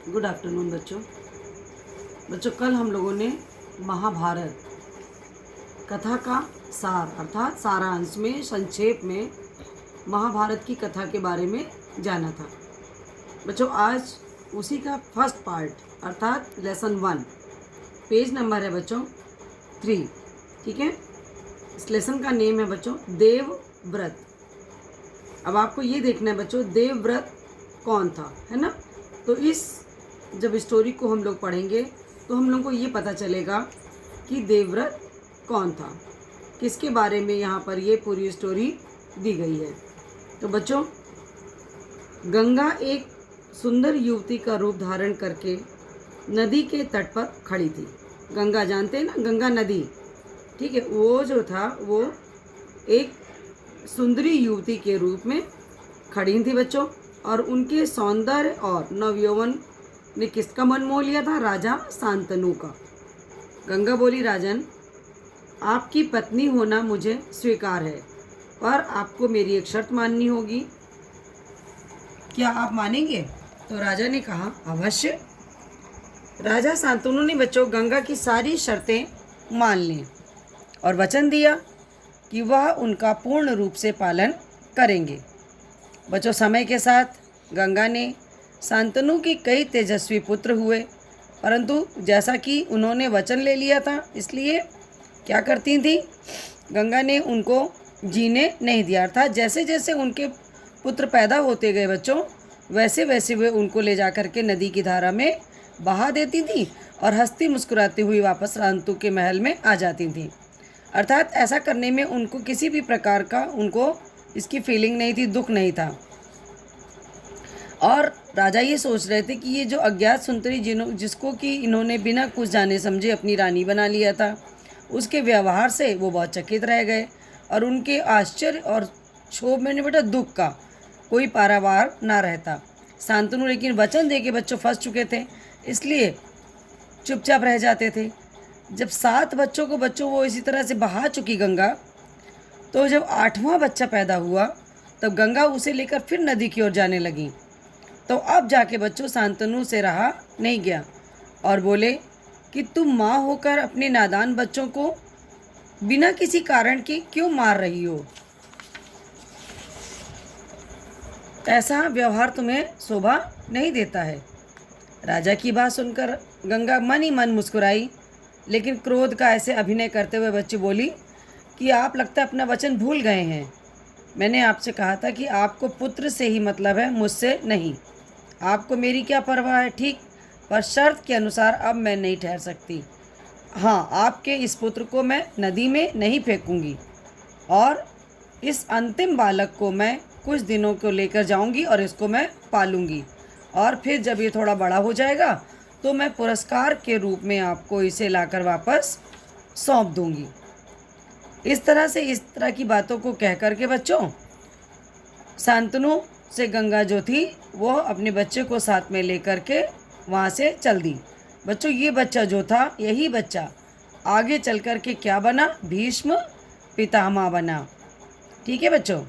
Good afternoon बच्चों। कल हम लोगों ने महाभारत कथा का सार अर्थात सारांश में संक्षेप में महाभारत की कथा के बारे में जाना था। बच्चों आज उसी का फर्स्ट पार्ट अर्थात लेसन 1 पेज नंबर है बच्चों 3। ठीक है, इस लेसन का नेम है बच्चों देवव्रत। अब आपको ये देखना है बच्चों देवव्रत कौन था, है ना। तो इस जब स्टोरी को हम लोग पढ़ेंगे तो हम लोग को ये पता चलेगा कि देवव्रत कौन था, किसके बारे में यहाँ पर ये पूरी स्टोरी दी गई है। तो बच्चों गंगा एक सुंदर युवती का रूप धारण करके नदी के तट पर खड़ी थी। गंगा जानते हैं ना, गंगा नदी, ठीक है। वो जो था वो एक सुंदरी युवती के रूप में खड़ी थी बच्चों, और उनके सौंदर्य और नवयौवन ने किसका मन मोह लिया था? राजा शांतनु का। गंगा बोली, राजन आपकी पत्नी होना मुझे स्वीकार है, पर आपको मेरी एक शर्त माननी होगी। क्या आप मानेंगे? तो राजा ने कहा अवश्य। राजा शांतनु ने बच्चों गंगा की सारी शर्तें मान ली और वचन दिया कि वह उनका पूर्ण रूप से पालन करेंगे। बच्चों समय के साथ गंगा ने शांतनु के कई तेजस्वी पुत्र हुए, परंतु जैसा कि उन्होंने वचन ले लिया था इसलिए क्या करती थी, गंगा ने उनको जीने नहीं दिया। अर्थात जैसे जैसे उनके पुत्र पैदा होते गए बच्चों, वैसे वैसे वे उनको ले जा कर के नदी की धारा में बहा देती थी और हंसती मुस्कुराती हुई वापस शांतनु के महल में आ जाती थी। अर्थात ऐसा करने में उनको किसी भी प्रकार का उनको इसकी फीलिंग नहीं थी, दुख नहीं था। और राजा ये सोच रहे थे कि ये जो अज्ञात सुंदरी जिसको कि इन्होंने बिना कुछ जाने समझे अपनी रानी बना लिया था, उसके व्यवहार से वो बहुत चकित रह गए और उनके आश्चर्य और क्षोभ में बेटा दुख का कोई पारावार ना रहता। शांतनु लेकिन वचन दे के बच्चों फंस चुके थे, इसलिए चुपचाप रह जाते थे। जब 7 बच्चों को वो इसी तरह से बहा चुकी गंगा, तो जब 8वां बच्चा पैदा हुआ तब गंगा उसे लेकर फिर नदी की ओर जाने लगी। तो अब जाके बच्चों शांतनु से रहा नहीं गया और बोले कि तुम माँ होकर अपने नादान बच्चों को बिना किसी कारण के क्यों मार रही हो? ऐसा व्यवहार तुम्हें शोभा नहीं देता है। राजा की बात सुनकर गंगा मन ही मन मुस्कुराई, लेकिन क्रोध का ऐसे अभिनय करते हुए बच्ची बोली कि आप लगता है अपना वचन भूल गए हैं। मैंने आपसे कहा था कि आपको पुत्र से ही मतलब है, मुझसे नहीं। आपको मेरी क्या परवाह है, ठीक, पर शर्त के अनुसार अब मैं नहीं ठहर सकती। हाँ, आपके इस पुत्र को मैं नदी में नहीं फेंकूंगी और इस अंतिम बालक को मैं कुछ दिनों को लेकर जाऊंगी और इसको मैं पालूंगी, और फिर जब ये थोड़ा बड़ा हो जाएगा तो मैं पुरस्कार के रूप में आपको इसे लाकर वापस सौंप दूंगी। इस तरह की बातों को कह कर के बच्चों शांतनु से गंगा जो थी वो अपने बच्चे को साथ में लेकर के वहाँ से चल दी। बच्चों ये बच्चा जो था, यही बच्चा आगे चल कर के क्या बना? भीष्म पितामह बना। ठीक है बच्चों,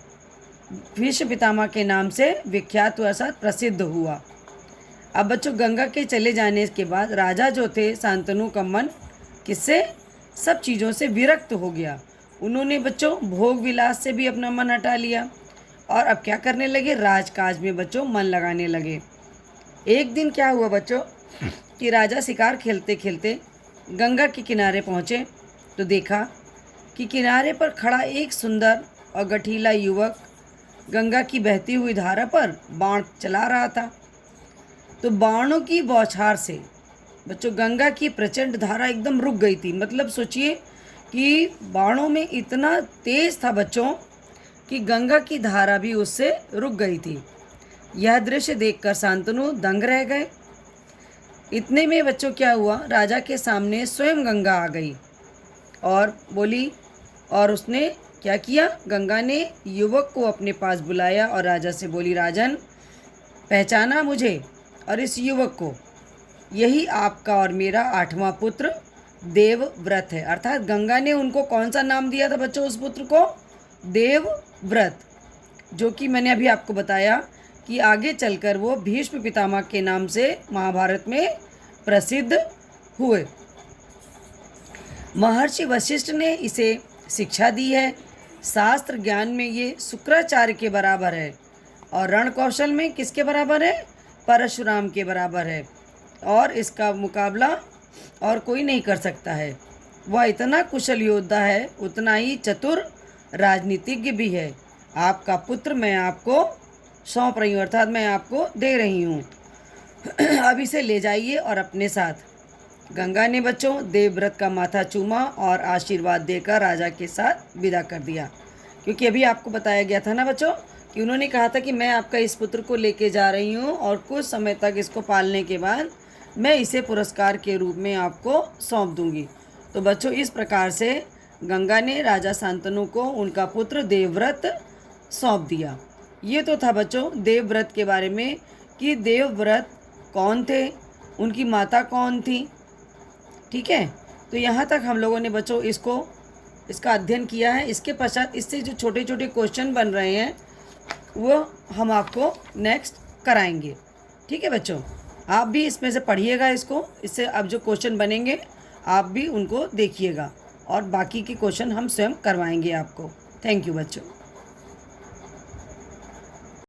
भीष्म पितामह के नाम से विख्यात हुआ, साथ प्रसिद्ध हुआ। अब बच्चों गंगा के चले जाने के बाद राजा जो थे शांतनु का मन किससे? सब चीज़ों से विरक्त हो गया। उन्होंने बच्चों भोग विलास से भी अपना मन हटा लिया और अब क्या करने लगे? राजकाज में बच्चों मन लगाने लगे। एक दिन क्या हुआ बच्चों कि राजा शिकार खेलते खेलते गंगा के किनारे पहुँचे तो देखा कि किनारे पर खड़ा एक सुंदर और गठीला युवक गंगा की बहती हुई धारा पर बाण चला रहा था। तो बाणों की बौछार से बच्चों गंगा की प्रचंड धारा एकदम रुक गई थी। मतलब सोचिए कि बाणों में इतना तेज था बच्चों कि गंगा की धारा भी उससे रुक गई थी। यह दृश्य देखकर शांतनु दंग रह गए। इतने में बच्चों क्या हुआ, राजा के सामने स्वयं गंगा आ गई और बोली, और उसने क्या किया? गंगा ने युवक को अपने पास बुलाया और राजा से बोली, राजन पहचाना मुझे और इस युवक को? यही आपका और मेरा 8वां पुत्र देवव्रत है। अर्थात गंगा ने उनको कौन सा नाम दिया था बच्चों उस पुत्र को? देवव्रत, जो कि मैंने अभी आपको बताया कि आगे चलकर वो भीष्म पितामह के नाम से महाभारत में प्रसिद्ध हुए। महर्षि वशिष्ठ ने इसे शिक्षा दी है। शास्त्र ज्ञान में ये शुक्राचार्य के बराबर है और रण कौशल में किसके बराबर है? परशुराम के बराबर है और इसका मुकाबला और कोई नहीं कर सकता है। वह इतना कुशल योद्धा है, उतना ही चतुर राजनीतिज्ञ भी है। आपका पुत्र मैं आपको सौंप रही हूँ, अर्थात मैं आपको दे रही हूँ। अब इसे ले जाइए और अपने साथ। गंगा ने बच्चों देवव्रत का माथा चूमा और आशीर्वाद देकर राजा के साथ विदा कर दिया। क्योंकि अभी आपको बताया गया था ना बच्चों कि उन्होंने कहा था कि मैं आपका इस पुत्र को लेके जा रही हूँ और कुछ समय तक इसको पालने के बाद मैं इसे पुरस्कार के रूप में आपको सौंप दूंगी। तो बच्चों इस प्रकार से गंगा ने राजा शांतनु को उनका पुत्र देवव्रत सौंप दिया। ये तो था बच्चों देवव्रत के बारे में कि देवव्रत कौन थे, उनकी माता कौन थी। ठीक है, तो यहाँ तक हम लोगों ने बच्चों इसका अध्ययन किया है। इसके पश्चात इससे जो छोटे छोटे क्वेश्चन बन रहे हैं वो हम आपको नेक्स्ट कराएंगे। ठीक है बच्चों, आप भी इसमें से पढ़िएगा इससे अब जो क्वेश्चन बनेंगे आप भी उनको देखिएगा और बाकी के क्वेश्चन हम स्वयं करवाएंगे आपको। थैंक यू बच्चों।